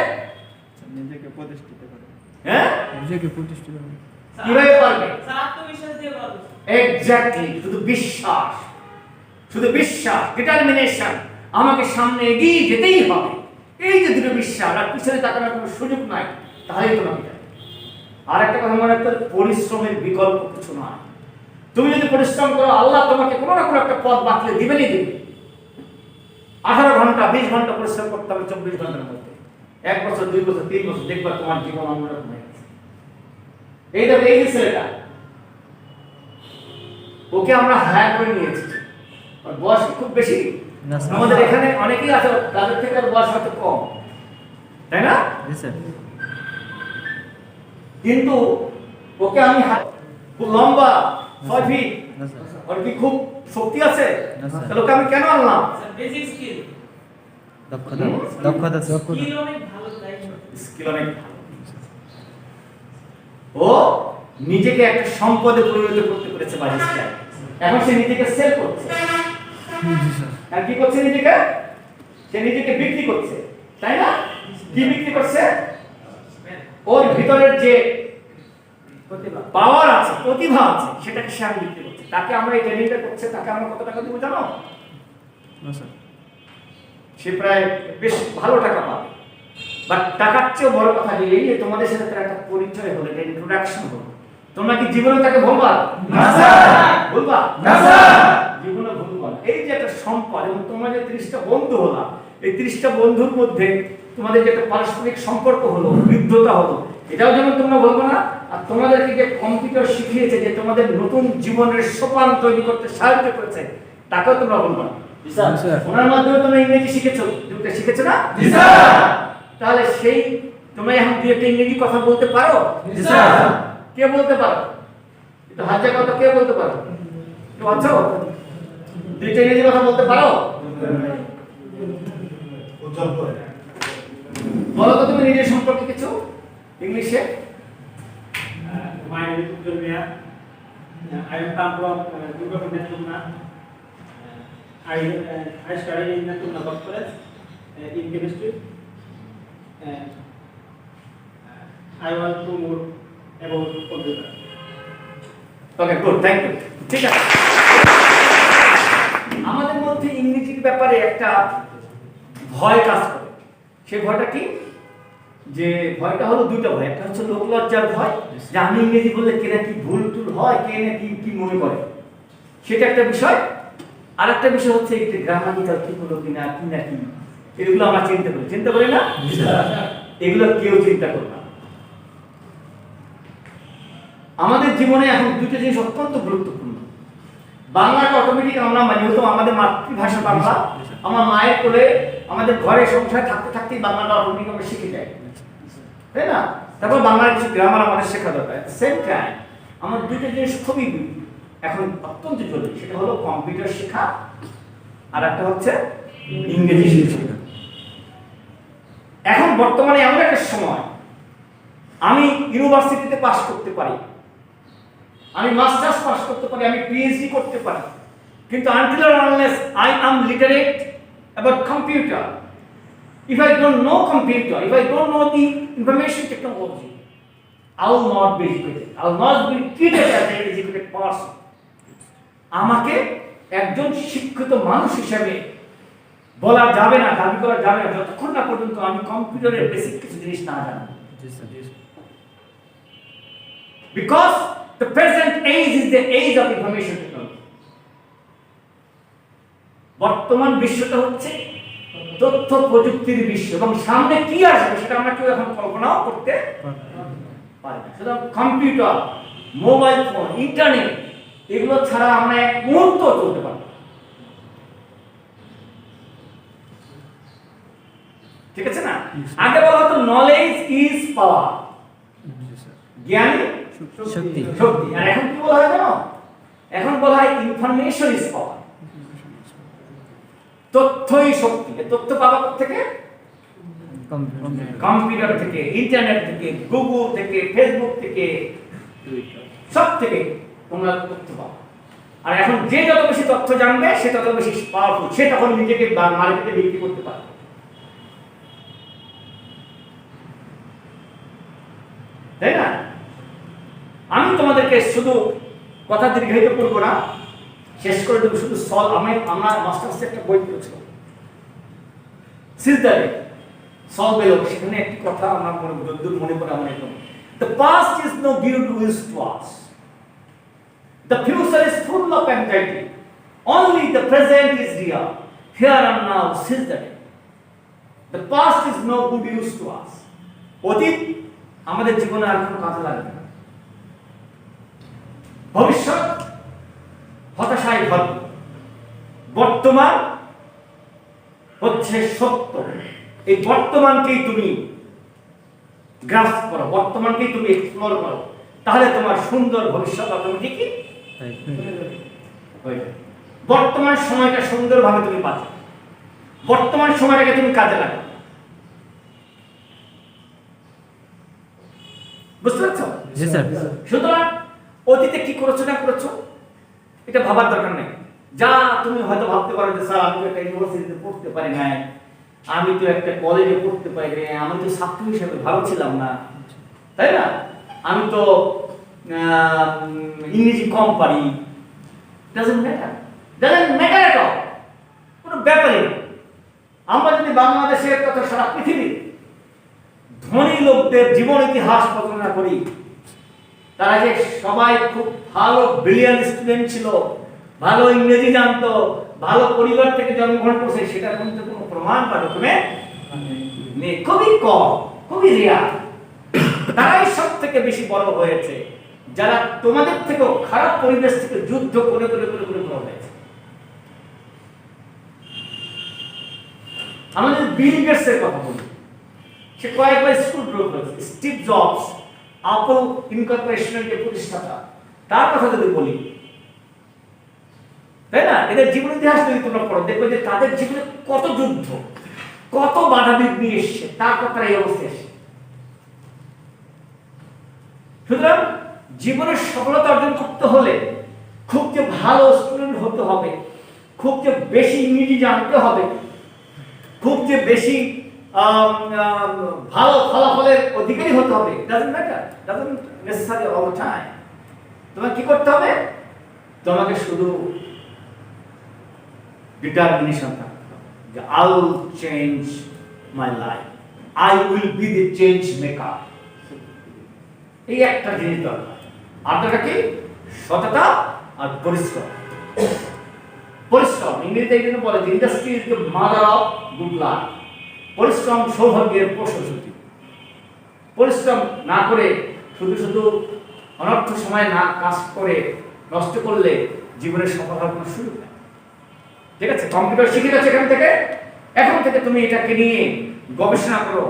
নিজেকে প্রতিষ্ঠিত করে। হ্যাঁ, নিজেকে প্রতিষ্ঠিত করে। কিভাবে পারবে? স্যার আত্মবিশ্বাস দিয়ে পারবে। এক্স্যাক্টলি, শুধু বিশ্বাস, শুধু বিশ্বাস, ডিটারমিনেশন। আমাকে সামনে এগিয়ে যেতেই হবে, এই যে দুটো বিশ্বাস, আর পিছনে তাকানোর কোনো সুযোগ নাই, তাহলেই তোমাকে যাবে। আর একটা কথা মনে রাখতে হবে, পরিশ্রমের বিকল্প কিছু নয়। তুমি যদি পরিশ্রম করো, আল্লাহ তোমাকে কোনো না কোনো একটা পথ বাতলে দিবেনই দিবে। 18 ঘন্টা 20 ঘন্টা পরিশ্রম করতে হবে 24 ঘন্টার মধ্যে। 1 বছর 2 বছর 3 বছর দেখবা তোমার জীবন অন্যরকম হয়ে গেছে। এই দেখো, এই যে ছেলেটা, ওকে আমরা হায়ার করে নিয়েছি। ওর বয়স খুব বেশি না স্যার। আমাদের এখানে অনেকেই আছে, তাদের থেকে ওর বয়স হয়তো কম, তাই না? জি স্যার। কিন্তু ওকে আমি খুব লম্বা, 6 ফিট, না স্যার। ওর কি খুব শক্তি আছে? না স্যার। তাহলে ওকে আমি কেন আনলাম? Sir basic skill. দক্ষতা। দক্ষতা স্যার। স্কিল অনেক ভালো তাই না? স্কিল অনেক ভালো। ও নিজেকে একটা সম্পদে পরিণত করতে পেরেছে বাজিস্টার। এখন সে নিজেকে সেল করছে। জি স্যার। আর কি করছে নিজেকে? সে নিজেকে বিক্রি করছে, তাই না? কি বিক্রি করছে? ওর ভিতরের যে পাওয়ার আছে, প্রতিভা আছে, সেটাকে সে আমি বিক্রি করছে। তাকে আমরা এই ট্রেনিংটা করছে, তাকে আমরা কত টাকা দিব জানো? না স্যার। সে প্রায় বেশ ভালো টাকা পাবে। বাট টাকার চেয়েও বড় কথা যে এই যে তোমাদের সাথে তার একটা পরিচয় হলো, একটা ইন্ট্রোডাকশন হলো। তোমরা কি জীবনে তাকে বলবা? না স্যার। বলবা? না স্যার। জীবনে বলবা না। এই যে একটা সম্পদ, এবং তোমরা যে 30টা বন্ধু হলা, এই 30টা বন্ধুর মধ্যে তোমাদের যে একটা পারস্পরিক সম্পর্ক হলো, বৃদ্ধতা হলো, এটাও যেমন তোমরা বলবো না। আর তোমাদেরকে যে কম্পিউটার শিখিয়েছে, যে তোমাদের নতুন জীবনের সোপান তৈরি করতে সাহায্য করেছে, তাকেও তোমরা বলবো না। জি স্যার। ওনার মাধ্যমে তোমরা ইংরেজি শিখেছো, দুটো শিখেছো না? জি স্যার। তাহলে সেই তোমরা এখন দুই একটা ইংরেজি কথা বলতে পারো? জি স্যার। কে বলতে পারো? একটু হাত জায়গা কথা কে বলতে পারো? কেউ আছো? দুইটা ইংরেজি কথা বলতে পারো? বলো তো তুমি নিজের সম্পর্কে কিছু ইংলিশে। My name is Ujjwal Mia. I am come from Durgapur, Tumna. I studied in the Tumna College in chemistry. I want to more about computer. Okay, good, thank you. ঠিক আছে, আমাদের মধ্যে ইংরেজির ব্যাপারে একটা ভয় কাজ করে। সেই ভয়টা কি? যে ভয়টা হলো দুইটা ভয়। একটা হচ্ছে লোক লজ্জার ভয়, যে আমি ইংরেজি বললে কে না কি ভুল টুল হয়, কে না কি মনে করে, সেটা একটা বিষয়। আর একটা বিষয় হচ্ছে এই যে গ্রামাটিক্যাল ঠিক হলো কিনা, কি না কি, এগুলো আমরা চিন্তা করি না? এগুলো কেউ চিন্তা করে না। আমাদের জীবনে এখন দুটো জিনিস অত্যন্ত গুরুত্বপূর্ণ। বাংলাটা অটোমেটিক আমরা মানি, হতো আমাদের মাতৃভাষা বাংলা। আমার মায়ের কোলে, আমাদের ঘরে সংসারে থাকতে থাকতেই বাংলাটা অটোমেটিক আমরা শিখে যাই, তাই না? তারপর বাংলার কিছু গ্রামার আমাদের শেখা দরকার। সেম টাইম আমার দুটো জিনিস খুবই এখন অত্যন্ত জরুরি। সেটা হলো কম্পিউটার শেখা, আর একটা হচ্ছে ইংরেজি শেখা। এখন বর্তমানে এমন একটা সময়, আমি ইউনিভার্সিটিতে পাস করতে পারি, আমি মাস্টার্স পাস করতে পারি, আমি পিএইচডি করতে পারি, কিন্তু until or unless I am literate about computer, if I don't know computer, if I don't know the information technology, I will not be educated. I will not be treated as an educated person. আমাকে একজন শিক্ষিত মানুষ হিসেবে বলা যাবে না, দাবি করা যাবে না, যতক্ষণ না পর্যন্ত আমি কম্পিউটারের বেসিক কিছু জিনিস না জানি। জি স্যার। জি sir. Because the present age is the age of information technology. বর্তমান বিশ্বটা হচ্ছে তথ্য প্রযুক্তির বিশ্ব এবং সামনে কি আসবে সেটা আমরা কেউ এখন কল্পনাও করতে পারি না। সুতরাং কম্পিউটার, মোবাইল ফোন, ইন্টারনেট এগুলো ছাড়া আমরা এক মুহূর্ত চলতে পারি না। ঠিক আছে না? আগে বলা হতো নলেজ ইজ পাওয়ার, জ্ঞান শক্তি। শক্তি। আর এখন কি বলা হয় জানো? এখন বলা হয় ইনফরমেশন ইজ পাওয়ার, তথ্যই শক্তি। তথ্য পাওয়া থেকে কম্পিউটার থেকে, ইন্টারনেট থেকে, গুগল থেকে, ফেসবুক থেকে, সব থেকে তোমরা তথ্য পাও। আর এখন যে যত বেশি তথ্য জানবে সে তত বেশি পাওয়ারফুল, সে তখন নিজেকে মার্কেটে বিক্রি করতে পারে। তাই না? আমি তোমাদেরকে শুধু কথা দীর্ঘায়িত করবো না, শেষ করে দেবো শুধু আমরা মাস্টার্সে একটা বই পড়েছিলাম সিলদারে সলবেলক, সেখানে একটি কথা আমার মনে পড়ে আমার একদম, the past is no good news to us, the future is full of anxiety, only the present is real, here and now Sizdare. The past is no good news to us. অতীত আমাদের জীবনে আর কোনো কাজে লাগবে না, ভবিষ্যৎ হতাশায় ভরপুর, বর্তমান হচ্ছে সত্য। এই বর্তমানকেই তুমি গ্রাস্প করো, বর্তমানকেই তুমি এক্সপ্লোর করো, তাহলে তোমার সুন্দর ভবিষ্যৎ অটোমেটিকই হয়ে যাবে। বর্তমান সময়টা সুন্দরভাবে তুমি পাচ্ছ, বর্তমান সময়টাকে তুমি কাজে লাগাও। বুঝতে পারছো? জি স্যার। সুতরাং অতীতে কি করেছো না করেছো এটা ভাবার দরকার নেই। যা তুমি হয়তো ভাবতে পারো যে স্যার আমি তো একটা ইউনিভার্সিটিতে পড়তে পারি নাই, আমি তো একটা কলেজে পড়তে পারি নাই, আমি তো ছাত্র হিসেবে ভালো ছিলাম না, তাই না, আমি তো ইংরেজি কম পারি, ডাজন্ট ম্যাটার এট অল, কোনো ব্যাপারই না। আমরা যদি বাংলাদেশের তথা সারা পৃথিবীর ধনী লোকদের জীবন ইতিহাস বর্ণনা করি, তারা যে সবাই খুব ভালো ব্রিলিয়ান্ট স্টুডেন্ট ছিল, ভালো ইংরেজি জানতো, ভালো পরিবার থেকে জন্মগ্রহণ করছে, সেটা কিন্তু কোনো প্রমাণ বা ডকুমেন্ট নেই, খুবই কম, খুবই রেয়ার। তারাই সব থেকে বেশি বড় হয়েছে যারা তোমাদের থেকেও খারাপ পরিবেশ থেকে যুদ্ধ করে করে করে করে বড় হয়েছে। আমাদের বিল গেটসের কথা বলি, সে কয়েকবার স্কুল গ্রো করেছে। স্টিভ জবস, অ্যাপল ইনকর্পোরেশনের যে প্রতিষ্ঠাতা, তার কথা যদি বলি, তাই না, এদের জীবন ইতিহাস যদি তোমরা পড়ো দেখবে যে তাদের জীবনে কত যুদ্ধ, কত বাধা বিঘ্ন এসছে, তারপর তারা এই অবস্থায় এসে। সুতরাং জীবনের সফলতা অর্জন করতে হলে খুব যে ভালো স্টুডেন্ট হতে হবে, খুব যে বেশি ইংরেজি জানতে হবে, খুব যে বেশি ভালো ফলাফলের অধিকারী হতে হবে, doesn't matter, doesn't necessary all the time. তোমাকে কি করতে হবে? তোমাকে শুধু ডিটারমিনেশন থাকতে হবে যে I will change my life, I will be the change maker. এই একটা জিনিস দরকার। আপনারা কি? সততা আর পরিশ্রম। পরিশ্রম ইংরেজিতে এই জন্য বলে যে industry is the mother of good luck. পরিশ্রম সৌভাগ্যের প্রসূতি। পরিশ্রম না করে শুধু শুধু অনর্থ সময় না কাজ করে নষ্ট করলে জীবনের সফল হওয়ার কোনো সুযোগ নেই। ঠিক আছে? কম্পিউটার শিখে গেছে এখান থেকে, এখন থেকে তুমি এটাকে নিয়ে গবেষণা করো।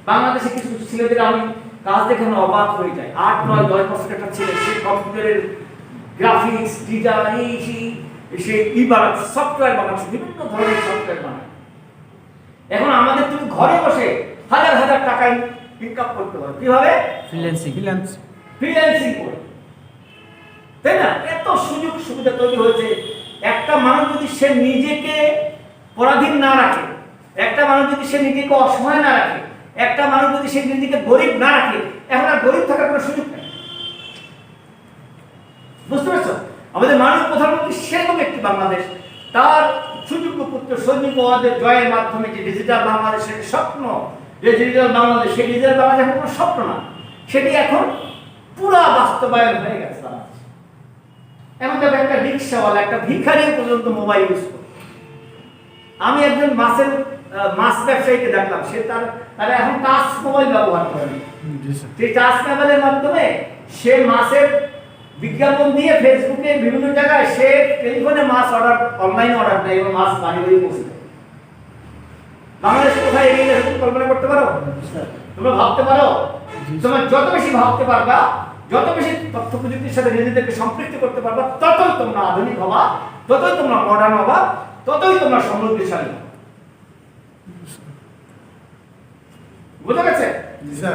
বাংলাদেশে কিছু কিছু ছেলেদের আমি কাজ দেখে অবাক হয়ে যায়। 8, 9, 10 বছরের একটা ছেলে, সে কম্পিউটারের গ্রাফিক্স ডিজাইন, সে বানাচ্ছে, সফটওয়্যার বানাচ্ছে, বিভিন্ন ধরনের সফটওয়্যার বানায়। এখন আমাদের তুমি ঘরে বসে হাজার হাজার টাকা ইনকাম করতে পারো। কিভাবে? ফ্রিল্যান্সিং করে, তাই না? এত সুযোগ সুবিধা তৈরি হয়েছে। একটা মানুষ যদি সে নিজেকে পরাধীন না রাখে, একটা মানুষ যদি সে নিজেকে অসহায় না রাখে, একটা মানুষ যদি সে নিজেকে গরিব না রাখে, এখন আর গরিব থাকার কোনো সুযোগ নেই। বুঝতে পারছো? আমাদের মাননীয় প্রধানমন্ত্রী সেরকম একটি বাংলাদেশ, তার সুযোগ্য পুত্র সৈনিক ওয়াদের জয়ের মাধ্যমে যে ডিজিটাল বাংলাদেশের স্বপ্ন, যে ডিজিটাল বাংলাদেশ, সেই ডিজিটাল বাংলাদেশ এখন কোনো স্বপ্ন না, সেটি এখন পুরা বাস্তবায়ন হয়ে গেছে। এখন দেখো একটা রিক্সাওয়ালা, একটা ভিখারি পর্যন্ত মোবাইল ইউজ করে। আমি একজন বাসের মাছ ব্যবসায়ীকে দেখলাম, সে তারা এখন টাচ মোবাইল ব্যবহার করে। জি স্যার। সেই টাচ মোবাইলের মাধ্যমে সে মাছের বিজ্ঞাপন দিয়ে ফেসবুকে বিভিন্ন জায়গায় সে টেলিফোনে মাছ অর্ডার, অনলাইনে অর্ডার দেয় এবং মাছ বাড়ি বাড়ি পৌঁছে দেয়। বাংলাদেশ কোথায় এগিয়ে গেছে তুমি কল্পনা করতে পারো? তোমরা ভাবতে পারো? তোমরা যত বেশি ভাবতে পারবা, যত বেশি তথ্য প্রযুক্তির সাথে নিজেদেরকে সম্পৃক্ত করতে পারবা, ততই তোমরা আধুনিক হবা, ততই তোমরা মডার্ন হবা, ততই তোমরা সমৃদ্ধশালী হবা। বুঝা গেছে?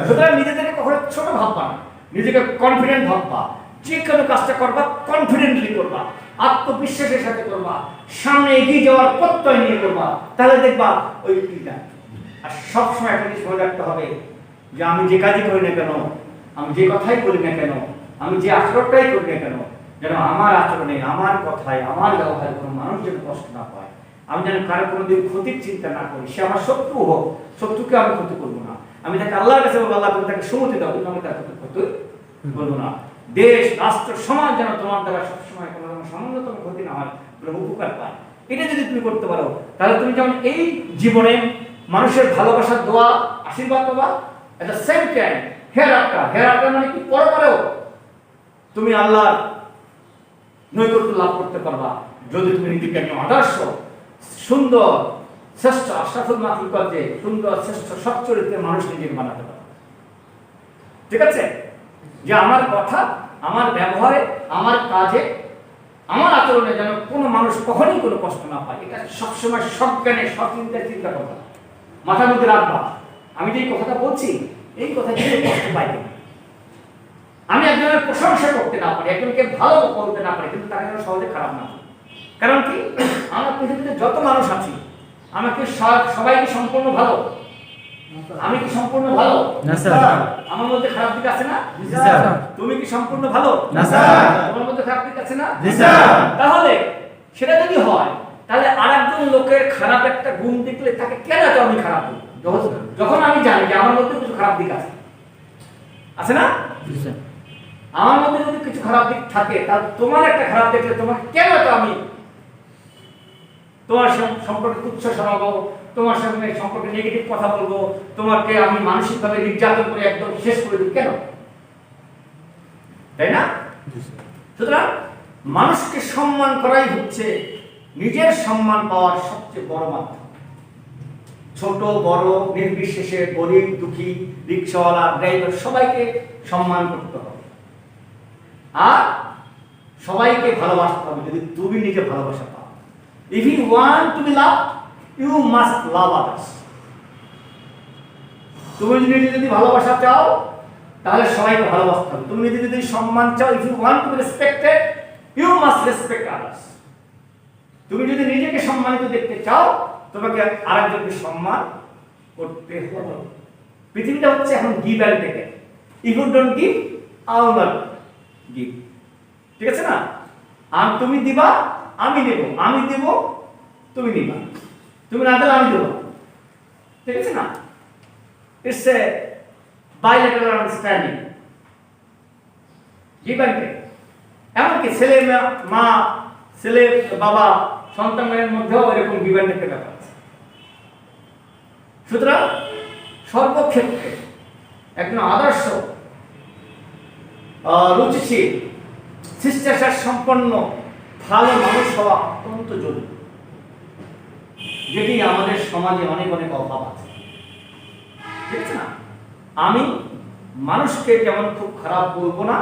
সুতরাং নিজেদেরকে কখনো ছোট ভাববা না, নিজেকে কনফিডেন্ট ভাববা, যে কোনো কাজটা করবা কনফিডেন্টলি করবা, আত্মবিশ্বাসের সাথে করবা, সামনে এগিয়ে যাওয়ার প্রত্যয় নিয়ে করবা, তাহলে দেখবা ওই ইটা। আর সবসময় একটা জিনিস মনে রাখতে হবে যে আমি যে কাজই করি না কেন, আমি যে কথাই বলি না কেন, আমি যে আচরণটাই করি না কেন, যেন আমার আচরণে, আমার কথায়, আমার ব্যবহারে কোনো মানুষ যেন কষ্ট না পায়, আমি যেন কারো কোনোদিন ক্ষতির চিন্তা না করি। সে আমার শত্রু হোক, শত্রুকে আমি ক্ষতি করবো না। আমি তাকে আল্লাহর কাছে বলবো, আল্লাহ তুমি তাকে সুমতি দাও, কিন্তু আমি তার ক্ষতি বলবো না। দেশ, রাষ্ট্র, সমাজ যেন তোমার দ্বারা সবসময় কোনো সামান্যতম ক্ষতি না হয়, কোনো উপকার পায়। এটা যদি তুমি করতে পারো, তাহলে তুমি যেমন এই জীবনে মানুষের ভালোবাসার দোয়া, আশীর্বাদ পাবা, এট দ্য সেম টাইম হেরাটা মানে কি, পরপরেও তুমি আল্লাহর নৈকট্য লাভ করতে পারবা, যদি তুমি নিজেকে একটা আদর্শ, সুন্দর, শ্রেষ্ঠ, আশরাফুল মাখলুকাত, যে সুন্দর, শ্রেষ্ঠ, সচ্চরিত্রের মানুষ নিজেকে বানাতে পারো। ঠিক আছে? যে আমার কথা, আমার ব্যবহারে, আমার কাজে, আমার আচরণে যেন কোনো মানুষ কখনোই কোনো কষ্ট না পায়, এটা সবসময় সজ্ঞানে, সচিন্তায় চিন্তা করবা, মাথার মধ্যে রাখবা। আমি যে কথাটা বলছি, এই কথা যদি কষ্ট পাই, আমি একজনের প্রশংসা করতে না পারি, একজনকে ভালো বলতে না পারি, কিন্তু তাকে যেন সহজে খারাপ না পারি। কারণ কি, আমার পৃথিবীতে যত মানুষ আছি, আমাকে সবাই কি সম্পূর্ণ ভালো? আমি কি সম্পূর্ণ ভালো? না স্যার। আমার মধ্যে খারাপ দিক আছে না? জি স্যার। তুমি কি সম্পূর্ণ ভালো? না স্যার। তোমার মধ্যে খারাপ দিক আছে না? জি স্যার। তাহলে সেটা যদি হয়, তাহলে আরেকজন লোকের খারাপ একটা গুণ দেখলে তাকে কেন এত আমি খারাপ বলি? যখন আমি জানি যে আমার মধ্যে কিছু খারাপ দিক আছে, আছে না? জি স্যার। আমার মধ্যে যদি কিছু খারাপ দিক থাকে, তাহলে তোমার একটা খারাপ দেখলে তোমাকে কেন এত আমি তোমার সম্পর্কে তুচ্ছ শোনাবো, তোমার সঙ্গে সম্পর্কে নেগেটিভ কথা বলবো, তোমাকে আমি মানসিকভাবে নির্যাতন করে একদম শেষ করে দিই কেন? তাই না? সুতরাং মানুষকে সম্মান করাই হচ্ছে নিজের সম্মান পাওয়ার সবচেয়ে বড় মাধ্যম। ছোট বড় নির্বিশেষে, গরিব দুঃখী, রিক্সাওয়ালা, ড্রাইভার, সবাইকে সম্মান করতে হবে আর সবাইকে ভালোবাসতে হবে। যদি তুমি নিজে ভালোবাসা পাও, if you want to be loved, you must love others. তুমি যদি ভালোবাসা চাও, তাহলে সবাইকে ভালোবাসতে হবে। তুমি যদি সম্মান চাও, if you want to be respected, you must respect others. তুমি যদি নিজেকে সম্মানিত দেখতে চাও, তোমাকে আরেকজনকে সম্মান করতে হবে। পৃথিবীটা হচ্ছে এখন give and take. If you don't give, I will not give. ঠিক আছে না? আর তুমি দিবা, আমি দেব, আমি দেব, তুমি নিবা, তুমি না দিলে আমি দেব। ঠিক আছে না? It's a bilateral understanding. Give and take. এমনকি ছেলে মা, ছেলে বাবা, সন্তানের মধ্যেও এরকম গিভ অ্যান্ড টেকের ব্যাপার আছে। সুতরাং সর্বক্ষেত্রে একজন আদর্শ, রুচিশীল, শিষ্টাচার সম্পন্ন ভালো মানুষ হওয়া অত্যন্ত জরুরি, যেটি আমাদের সমাজে অনেক অনেক অভাব আছে। ঠিক আছে না? আমি মানুষকে যেমন খুব খারাপ বলবো না,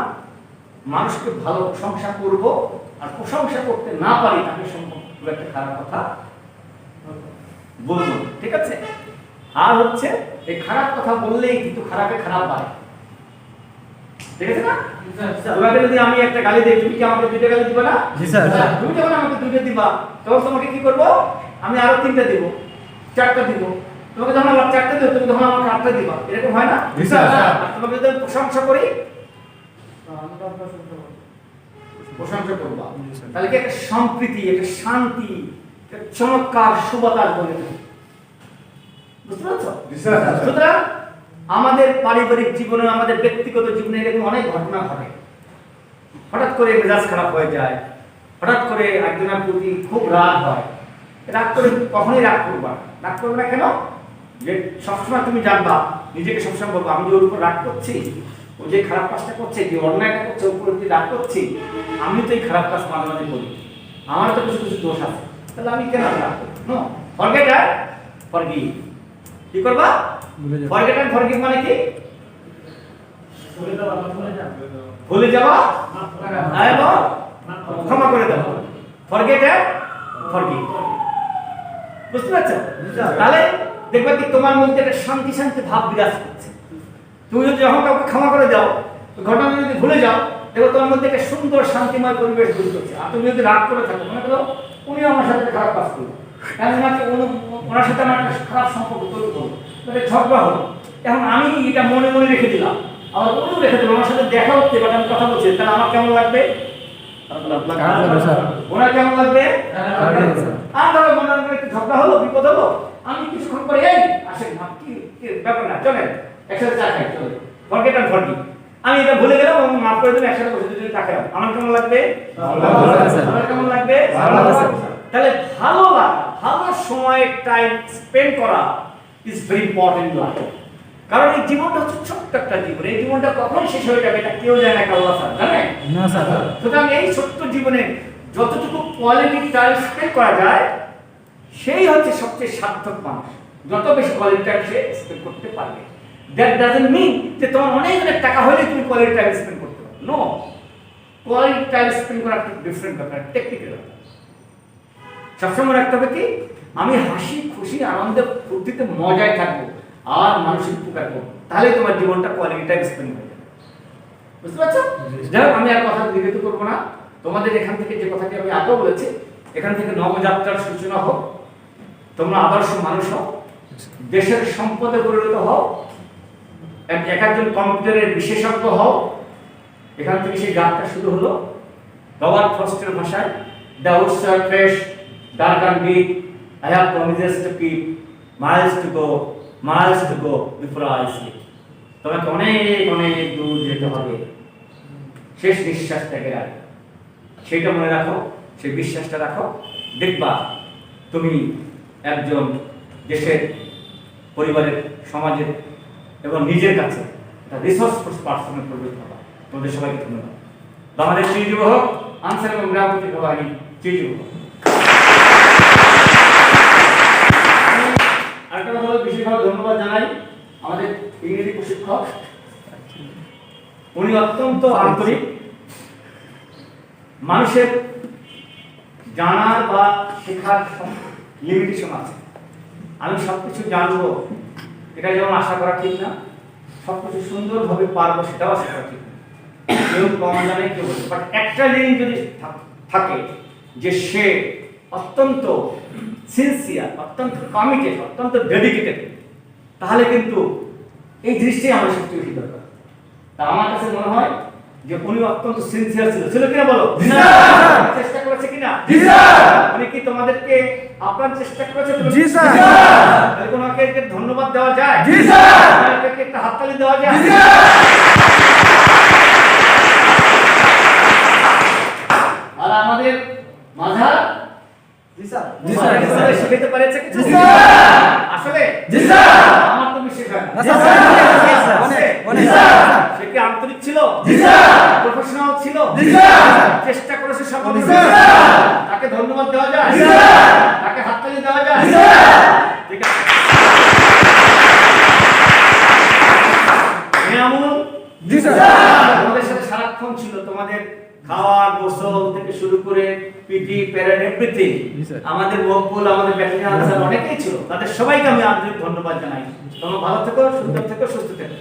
মানুষকে ভালো প্রশংসা করব, আর প্রশংসা করতে না পারি তাকে সম্পর্কে খুব একটা খারাপ কথা বলবো। ঠিক আছে? আর হচ্ছে এই খারাপ কথা বললেই কিন্তু খারাপে খারাপ বাড়ে। ঠিক আছে না? তোমাকে যদি আমি একটা গালি দিই, তুমি কি আমাকে দুইটা গালি দিবা না? জি স্যার। তুমি যখন আমাকে দুইটা দিবা, তখন তোমাকে কি করব? আমি আরো তিনটা দিব, চারটা দিব। তোমাকে যখন আমার চারটা দেব, তুমি তখন আমাকে আটটা দিবা। এরকম হয় না? জি স্যার। আর তোমাকে যদি আমি প্রশংসা করি, প্রশংসা করবা, তাহলে কি একটা সম্প্রীতি, একটা শান্তি, একটা চমৎকার সুবাতাস বলে দেবে। বুঝতে পারছো? সুতরাং আমাদের পারিবারিক জীবনে, আমাদের ব্যক্তিগত জীবনে এরকম অনেক ঘটনা ঘটে। হঠাৎ করে মেজাজ খারাপ হয়ে যায়, হঠাৎ করে একজনের প্রতি খুব রাগ হয়, রাগ করে কখনোই রাগ করবা না। রাগ করবে না কেন? যে সবসময় তুমি জানবা, নিজেকে সবসময় বলবো আমি যে ওর উপর রাগ করছি, ও যে খারাপ কাজটা করছে, যে অন্যায়টা করছে, ওর উপর যে রাগ করছি, আমি তো এই খারাপ কাজ মাঝে মাঝে করি, আমার তো কিছু কিছু দোষ আছে, তাহলে আমি কেন রাগ করব? নো, ফরগেট আর ফরগিভ। কি করবা? ভুলে যাও। ফরগেট আর ফরগিভ মানে কি? ভুলে যাওয়া, ভুলে যাওয়া। ভুলে যাওয়া মাফ করা। এবং মাফ করা। ক্ষমা করে দেওয়া। ফরগেট আর ফরগিভ। বুঝতে পারছো? তাহলে দেখবে কি তোমার মধ্যে একটা শান্তি শান্তি ভাব বিরাজ করছে। তুমি যদি যখন কাউকে ক্ষমা করে দাও, ঘটনা যদি ভুলে যাও, দেখো তোমার মধ্যে একটা সুন্দর শান্তিময় পরিবেশ তৈরি করছে। আর তুমি যদি রাগ করে থাকো, মনে করো উনি আমার সাথে খারাপ কাজ করলো, ওনার সাথে আমার একটা খারাপ সম্পর্ক তৈরি করলো, তাহলে ঝগড়া হলো, এখন আমি এটা মনে মনে রেখে দিলাম, আবার উনিও রেখে দিল, আমার সাথে দেখা হচ্ছে বাট আমি কথা বলছি, তাহলে আমার কেমন লাগবে? খারাপ লাগবে স্যার। ওনার কেমন লাগবে? খারাপ লাগবে স্যার। আর ধরো মনে মনে একটু ঝগড়া হলো, বিপদ হলো, আমি কিছুক্ষণ পরে এই আসেন না, কি ব্যাপার না, চলেন একসাথে চা খাই, চলে ফরগেট আর ফরগিভ। আমি এটা ভুলে গেলাম এবং মাফ করে দিলাম, একসাথে বসে দুজনে চা খেলাম, আমার কেমন লাগবে? ভালো লাগবে স্যার। আমার কেমন লাগবে? ভালো লাগবে স্যার। তাহলে ভালো লাগা, ভালো সময় টাইম স্পেন্ড করা ইজ ভেরি ইম্পর্টেন্ট লাইফ। কারণ এই জীবনটা হচ্ছে ছোট্ট একটা জীবন, এই জীবনটা কখন শেষ হয়ে যাবে এটা কেউ জানে না, আল্লাহ ছাড়া, জানেন? না স্যার। সুতরাং এই ছোট্ট জীবনে যতটুকু কোয়ালিটি টাইম স্পেন্ড করা যায়, সেই হচ্ছে সবচেয়ে সার্থক মানুষ। যত বেশি কোয়ালিটি টাইম সে স্পেন্ড করতে পারবে, দ্যাট ডাজন্ট মিন যে তোমার অনেক অনেক টাকা হলে তুমি কোয়ালিটি টাইম স্পেন্ড করতে পারো। নো, কোয়ালিটি টাইম স্পেন্ড করা একটা ডিফারেন্ট ব্যাপার, টেকনিক্যাল ব্যাপার। সবসময় রাখতে হবে কি, আমি হাসি খুশি আনন্দে ফুর্তিতে মজায় থাকবো আর মানুষের উপকার করবো, তাহলে তোমার জীবনটা কোয়ালিটি টাইম স্পেন্ড হয়ে যাবে। বুঝতে পারছো? যাই হোক, আমি আর কথা দীর্ঘিত করবো না। তোমাদের এখান থেকে যে কথাটি আমি আগেও বলেছি, এখান থেকে নবযাত্রার সূচনা হোক, তোমরা আদর্শ মানুষ হও, দেশের সম্পদে পরিণত হও, এক একজন কম্পিউটারের বিশেষজ্ঞ হও। এখান থেকে সেই যাত্রা শুরু হলো রবার্ট ফ্রস্টের ভাষায়, the woods are fresh, dark and deep, I have promises to keep, miles to go before I sleep. তোমাকে অনেক অনেক দূর যেতে হবে শেষ নিঃশ্বাস ত্যাগের আগে। সেটা মনে রাখো, সেই বিশ্বাসটা রাখো, দেখবা তুমি একজন দেশের, পরিবারের, সমাজের এবং নিজের কাছে একটা রিসোর্সফুল পার্সনের পরিণত হবা। তোমাদের সবাইকে ধন্যবাদ। বাংলাদেশ চিরজীবী হোক, আনসার এবং গ্রাম প্রতিরক্ষা বাহিনী চিরজীবী হোক। আরেকটা কথা বলে বিশেষভাবে ধন্যবাদ জানাই আমাদের ইংরেজি প্রশিক্ষক, উনি অত্যন্ত আন্তরিক। মানুষের জানার বা শেখার লিমিটেশন আছে, আমি সবকিছু জানবো এটা যেমন আশা করা ঠিক না, সবকিছু সুন্দরভাবে পারবো সেটাও আশা করা ঠিক না। কেউ কম জানে, কেউ বলবে, বাট একটা জিনিস যদি থাকে যে সে অত্যন্ত সিনসিয়ার, অত্যন্ত কমিটেড, অত্যন্ত ডেডিকেটেড, তাহলে কিন্তু এই জিনিসটাই আমার সবচেয়ে বেশি দরকার। তা আমার কাছে মনে হয় যে উনি অত্যন্ত সিনসিয়ার ছিল কিনা বলো? চেষ্টা করেছে কিনা? উনি কি তোমাদেরকে আপনার চেষ্টা করেছে? জি স্যার। তাহলে ওনাকে ধন্যবাদ দেওয়া যায়? জি স্যার। ওনাকে একটা হাততালি দেওয়া যায়? আর আমাদের মাঝার জি স্যার। জি স্যার। শিখাতে পেরেছে কিছু? আসলে জি স্যার। আমার তো বিশ্বাস হয় না। না স্যার, অনেক, অনেক। সে কি আন্তরিক ছিল? জি স্যার। প্রফেশনাল ছিল? জি স্যার। চেষ্টা করেছে সকল। জি স্যার। তাকে ধন্যবাদ দেওয়া যায়? জি স্যার। তাকে হাততালি দেওয়া যায়? জি স্যার। ঠিক আছে। নিয়ামুল জি স্যার। তোমাদের সাথে সারাক্ষণ ছিল, তোমাদের খাওয়া গোসল থেকে শুরু করে পিটি প্যারেড এভরিথিং, জি স্যার। আমাদের মকবুল, আমাদের ব্যাটালিয়ান স্যার অনেকেই ছিল, তাদের সবাইকে আমি আন্তরিক ধন্যবাদ জানাই। তোমরা ভালো থেকো, সুন্দর থেকো, সুস্থ থেকো।